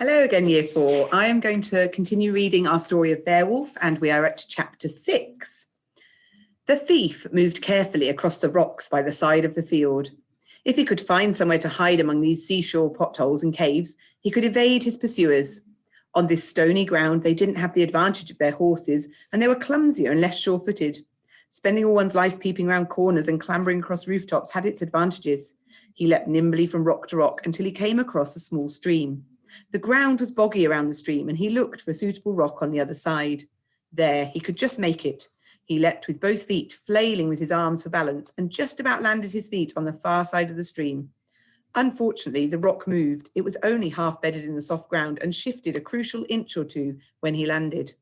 Hello again, Year 4. I am going to continue reading our story of Beowulf, and we are at chapter 6. The thief moved carefully across the rocks by the side of the fiord. If he could find somewhere to hide among these seashore potholes and caves, he could evade his pursuers. On this stony ground, they didn't have the advantage of their horses, and they were clumsier and less sure-footed. Spending all one's life peeping around corners and clambering across rooftops had its advantages. He leapt nimbly from rock to rock until he came across a small stream. The ground was boggy around the stream, and he looked for a suitable rock on the other side. There, he could just make it. He leapt with both feet, flailing with his arms for balance, and just about landed his feet on the far side of the stream. Unfortunately, the rock moved. It was only half bedded in the soft ground and shifted a crucial inch or two when he landed.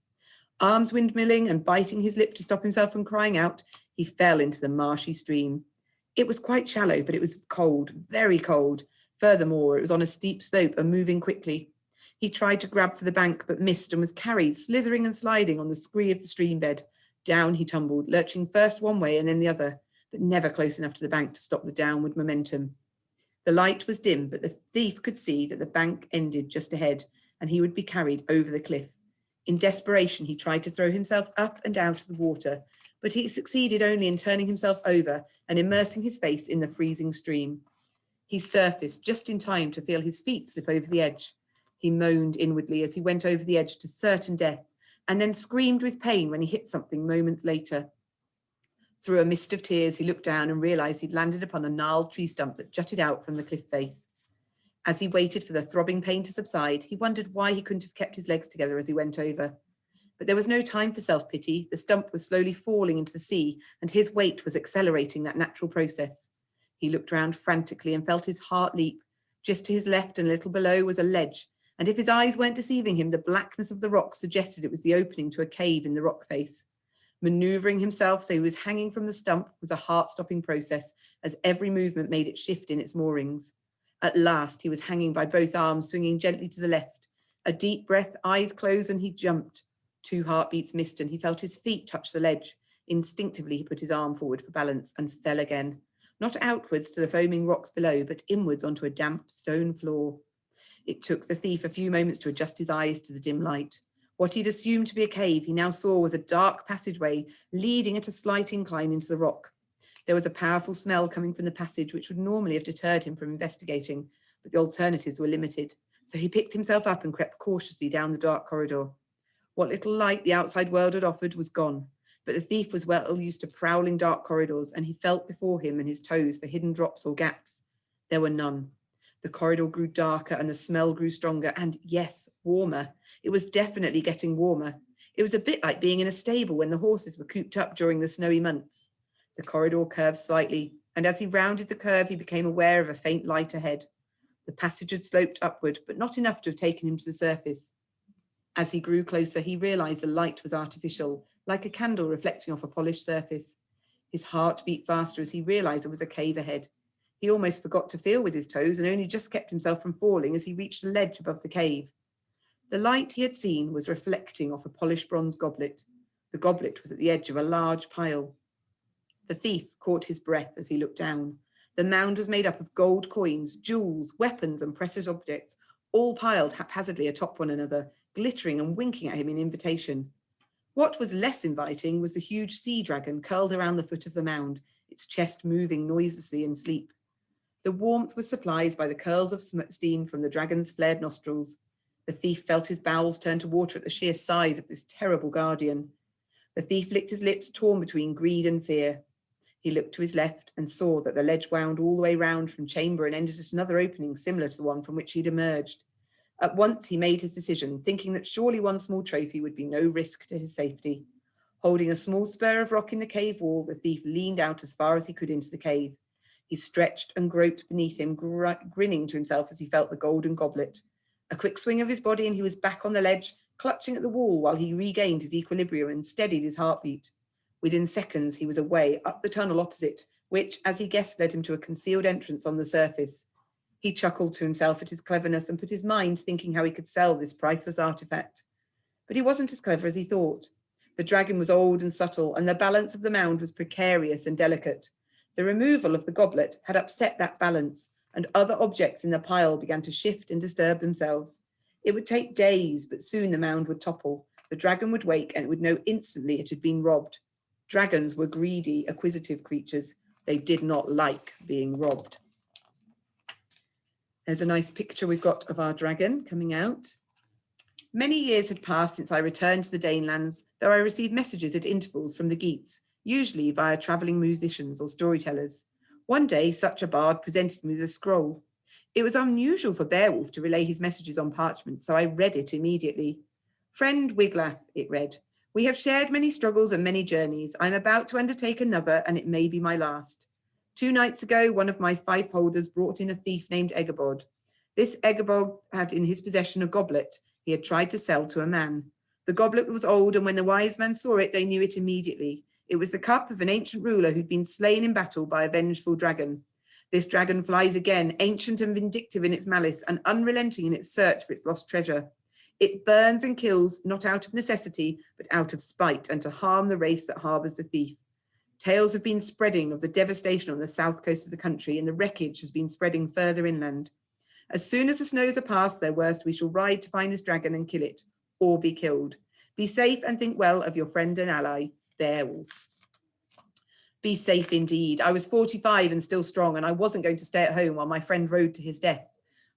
Arms windmilling and biting his lip to stop himself from crying out, he fell into the marshy stream. It was quite shallow, but it was cold, very cold. Furthermore, it was on a steep slope and moving quickly. He tried to grab for the bank, but missed and was carried, slithering and sliding on the scree of the stream bed. Down he tumbled, lurching first one way and then the other, but never close enough to the bank to stop the downward momentum. The light was dim, but the thief could see that the bank ended just ahead, and he would be carried over the cliff. In desperation, he tried to throw himself up and out of the water, but he succeeded only in turning himself over and immersing his face in the freezing stream. He surfaced just in time to feel his feet slip over the edge. He moaned inwardly as he went over the edge to certain death, and then screamed with pain when he hit something moments later. Through a mist of tears, he looked down and realized he'd landed upon a gnarled tree stump that jutted out from the cliff face. As he waited for the throbbing pain to subside, he wondered why he couldn't have kept his legs together as he went over. But there was no time for self-pity. The stump was slowly falling into the sea, and his weight was accelerating that natural process. He looked round frantically and felt his heart leap. Just to his left and a little below was a ledge, and if his eyes weren't deceiving him, the blackness of the rock suggested it was the opening to a cave in the rock face. Manoeuvring himself so he was hanging from the stump was a heart-stopping process, as every movement made it shift in its moorings. At last, he was hanging by both arms, swinging gently to the left. A deep breath, eyes closed, and he jumped. 2 heartbeats missed, and he felt his feet touch the ledge. Instinctively, he put his arm forward for balance and fell again. Not outwards to the foaming rocks below, but inwards onto a damp stone floor. It took the thief a few moments to adjust his eyes to the dim light. What he'd assumed to be a cave, he now saw was a dark passageway leading at a slight incline into the rock. There was a powerful smell coming from the passage, which would normally have deterred him from investigating, but the alternatives were limited. So he picked himself up and crept cautiously down the dark corridor. What little light the outside world had offered was gone. But the thief was well used to prowling dark corridors, and he felt before him and his toes for hidden drops or gaps. There were none. The corridor grew darker and the smell grew stronger and, yes, warmer. It was definitely getting warmer. It was a bit like being in a stable when the horses were cooped up during the snowy months. The corridor curved slightly, and as he rounded the curve, he became aware of a faint light ahead. The passage had sloped upward, but not enough to have taken him to the surface. As he grew closer, he realized the light was artificial, like a candle reflecting off a polished surface. His heart beat faster as he realized there was a cave ahead. He almost forgot to feel with his toes and only just kept himself from falling as he reached a ledge above the cave. The light he had seen was reflecting off a polished bronze goblet. The goblet was at the edge of a large pile. The thief caught his breath as he looked down. The mound was made up of gold coins, jewels, weapons, and precious objects, all piled haphazardly atop one another, glittering and winking at him in invitation. What was less inviting was the huge sea dragon curled around the foot of the mound, its chest moving noiselessly in sleep. The warmth was supplied by the curls of steam from the dragon's flared nostrils. The thief felt his bowels turn to water at the sheer size of this terrible guardian. The thief licked his lips, torn between greed and fear. He looked to his left and saw that the ledge wound all the way round from chamber and ended at another opening similar to the one from which he'd emerged. At once he made his decision, thinking that surely one small trophy would be no risk to his safety. Holding a small spur of rock in the cave wall, the thief leaned out as far as he could into the cave. He stretched and groped beneath him, grinning to himself as he felt the golden goblet. A quick swing of his body and he was back on the ledge, clutching at the wall while he regained his equilibrium and steadied his heartbeat. Within seconds, he was away up the tunnel opposite, which, as he guessed, led him to a concealed entrance on the surface. He chuckled to himself at his cleverness and put his mind thinking how he could sell this priceless artifact. But he wasn't as clever as he thought. The dragon was old and subtle, and the balance of the mound was precarious and delicate. The removal of the goblet had upset that balance, and other objects in the pile began to shift and disturb themselves. It would take days, but soon the mound would topple. The dragon would wake and it would know instantly it had been robbed. Dragons were greedy, acquisitive creatures. They did not like being robbed. There's a nice picture we've got of our dragon coming out. Many years had passed since I returned to the Danelands, though I received messages at intervals from the Geats, usually via travelling musicians or storytellers. One day, such a bard presented me with a scroll. It was unusual for Beowulf to relay his messages on parchment, so I read it immediately. Friend Wiglaf, it read, we have shared many struggles and many journeys. I'm about to undertake another, and it may be my last. 2 nights ago, one of my fife holders brought in a thief named Egabod. This Egabod had in his possession a goblet he had tried to sell to a man. The goblet was old, and when the wise man saw it, they knew it immediately. It was the cup of an ancient ruler who'd been slain in battle by a vengeful dragon. This dragon flies again, ancient and vindictive in its malice, and unrelenting in its search for its lost treasure. It burns and kills, not out of necessity, but out of spite, and to harm the race that harbours the thief. Tales have been spreading of the devastation on the south coast of the country, and the wreckage has been spreading further inland. As soon as the snows are past their worst, we shall ride to find this dragon and kill it, or be killed. Be safe and think well of your friend and ally, Beowulf. Be safe indeed. I was 45 and still strong, and I wasn't going to stay at home while my friend rode to his death.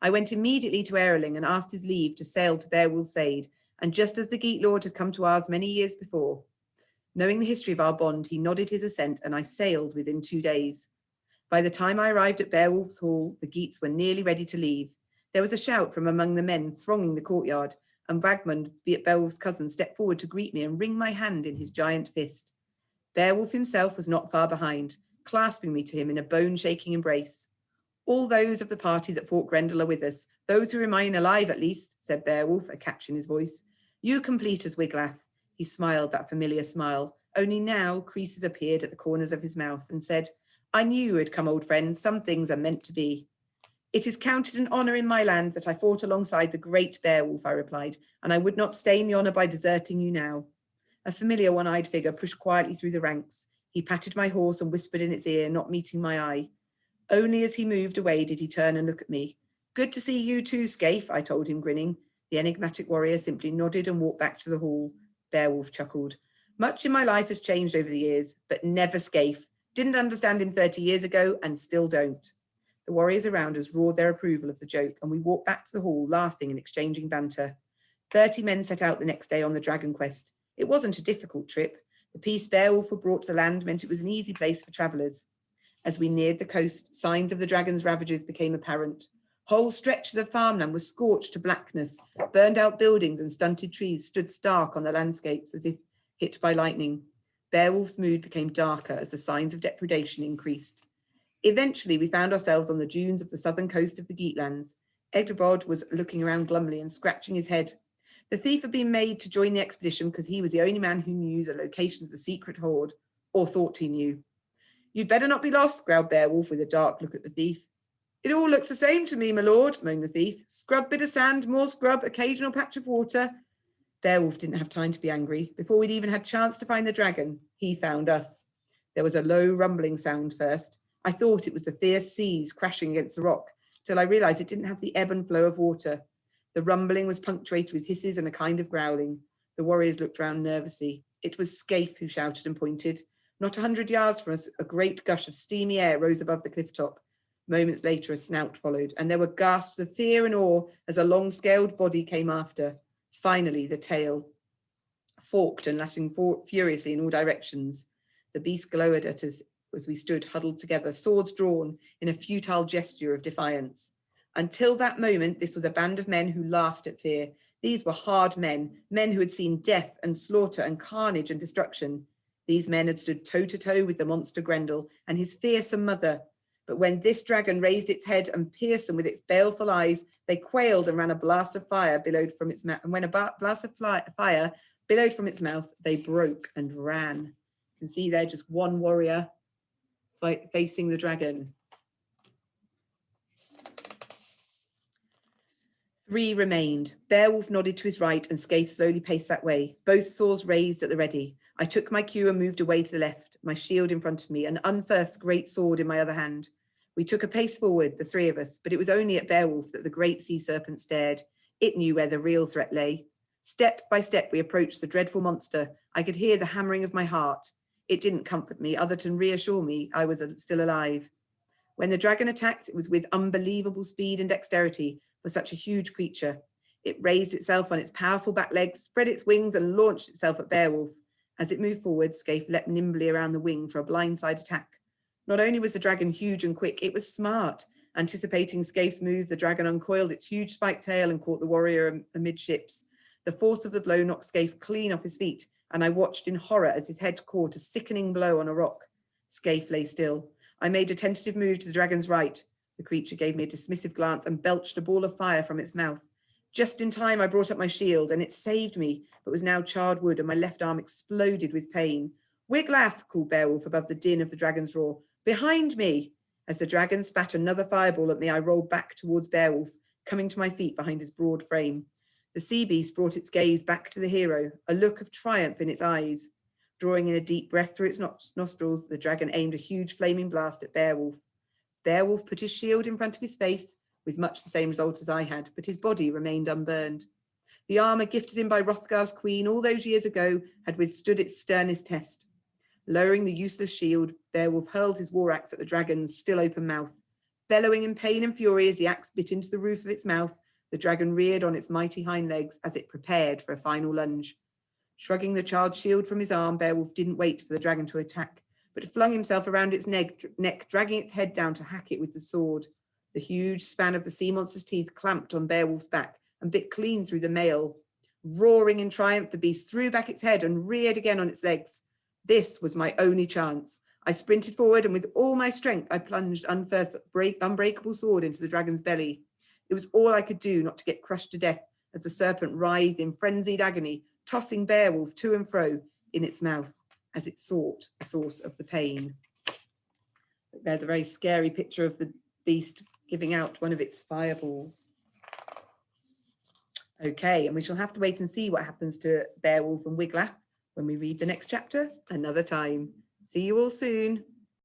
I went immediately to Aerling and asked his leave to sail to Beowulf's aid, and just as the Geat Lord had come to ours many years before. Knowing the history of our bond, he nodded his assent, and I sailed within 2 days. By the time I arrived at Beowulf's hall, the Geats were nearly ready to leave. There was a shout from among the men thronging the courtyard, and Bagmund, Beowulf's cousin, stepped forward to greet me and wring my hand in his giant fist. Beowulf himself was not far behind, clasping me to him in a bone-shaking embrace. All those of the party that fought Grendel are with us, those who remain alive at least, said Beowulf, a catch in his voice. You complete us, Wiglaf. He smiled that familiar smile, only now creases appeared at the corners of his mouth, and said, I knew you had come, old friend. Some things are meant to be. It is counted an honour in my land that I fought alongside the great Beowulf, I replied, and I would not stain the honour by deserting you now. A familiar one-eyed figure pushed quietly through the ranks. He patted my horse and whispered in its ear, not meeting my eye. Only as he moved away did he turn and look at me. Good to see you too, Scaife, I told him, grinning. The enigmatic warrior simply nodded and walked back to the hall. Beowulf chuckled. Much in my life has changed over the years, but never Scaife. Didn't understand him 30 years ago and still don't. The warriors around us roared their approval of the joke, and we walked back to the hall, laughing and exchanging banter. 30 men set out the next day on the dragon quest. It wasn't a difficult trip. The peace Beowulf had brought to the land meant it was an easy place for travellers. As we neared the coast, signs of the dragon's ravages became apparent. Whole stretches of farmland were scorched to blackness. Burned out buildings and stunted trees stood stark on the landscapes as if hit by lightning. Beowulf's mood became darker as the signs of depredation increased. Eventually, we found ourselves on the dunes of the southern coast of the Geatlands. Egabod was looking around glumly and scratching his head. The thief had been made to join the expedition because he was the only man who knew the location of the secret hoard, or thought he knew. You'd better not be lost, growled Beowulf with a dark look at the thief. It all looks the same to me, my lord, moaned the thief. Scrub bit of sand, more scrub, occasional patch of water. Beowulf didn't have time to be angry. Before we'd even had chance to find the dragon, he found us. There was a low rumbling sound first. I thought it was the fierce seas crashing against the rock, till I realised it didn't have the ebb and flow of water. The rumbling was punctuated with hisses and a kind of growling. The warriors looked round nervously. It was Scaife who shouted and pointed. Not 100 yards from us, a great gush of steamy air rose above the cliff top. Moments later, a snout followed, and there were gasps of fear and awe as a long-scaled body came after. Finally, the tail, forked and lashing furiously in all directions. The beast glowered at us as we stood huddled together, swords drawn in a futile gesture of defiance. Until that moment, this was a band of men who laughed at fear. These were hard men, men who had seen death and slaughter and carnage and destruction. These men had stood toe-to-toe with the monster Grendel and his fearsome mother. But when this dragon raised its head and pierced them with its baleful eyes, they quailed and ran a blast of fire billowed from its mouth. And when a blast of fire billowed from its mouth, they broke and ran. You can see there just one warrior facing the dragon. 3 remained. Beowulf nodded to his right and Scaife slowly paced that way, both swords raised at the ready. I took my cue and moved away to the left, my shield in front of me, an unfurled great sword in my other hand. We took a pace forward, the 3 of us, but it was only at Beowulf that the great sea serpent stared. It knew where the real threat lay. Step by step, we approached the dreadful monster. I could hear the hammering of my heart. It didn't comfort me other than reassure me I was still alive. When the dragon attacked, it was with unbelievable speed and dexterity for such a huge creature. It raised itself on its powerful back legs, spread its wings, and launched itself at Beowulf. As it moved forward, Scaife leapt nimbly around the wing for a blindside attack. Not only was the dragon huge and quick, it was smart. Anticipating Scaife's move, the dragon uncoiled its huge spiked tail and caught the warrior amidships. The force of the blow knocked Scaife clean off his feet, and I watched in horror as his head caught a sickening blow on a rock. Scaife lay still. I made a tentative move to the dragon's right. The creature gave me a dismissive glance and belched a ball of fire from its mouth. Just in time, I brought up my shield, and it saved me, but was now charred wood, and my left arm exploded with pain. "Wiglaf," called Beowulf above the din of the dragon's roar. "Behind me!" As the dragon spat another fireball at me, I rolled back towards Beowulf, coming to my feet behind his broad frame. The sea beast brought its gaze back to the hero, a look of triumph in its eyes. Drawing in a deep breath through its nostrils, the dragon aimed a huge flaming blast at Beowulf. Beowulf put his shield in front of his face, with much the same result as I had, but his body remained unburned. The armour gifted him by Hrothgar's queen all those years ago had withstood its sternest test. Lowering the useless shield, Beowulf hurled his war axe at the dragon's still open mouth. Bellowing in pain and fury as the axe bit into the roof of its mouth, the dragon reared on its mighty hind legs as it prepared for a final lunge. Shrugging the charred shield from his arm, Beowulf didn't wait for the dragon to attack, but flung himself around its neck, dragging its head down to hack it with the sword. The huge span of the sea monster's teeth clamped on Beowulf's back and bit clean through the mail. Roaring in triumph, the beast threw back its head and reared again on its legs. This was my only chance. I sprinted forward, and with all my strength, I plunged Unferth's unbreakable sword into the dragon's belly. It was all I could do not to get crushed to death as the serpent writhed in frenzied agony, tossing Beowulf to and fro in its mouth as it sought the source of the pain. There's a very scary picture of the beast giving out one of its fireballs. Okay, and we shall have to wait and see what happens to Beowulf and Wiglaf when we read the next chapter another time. See you all soon.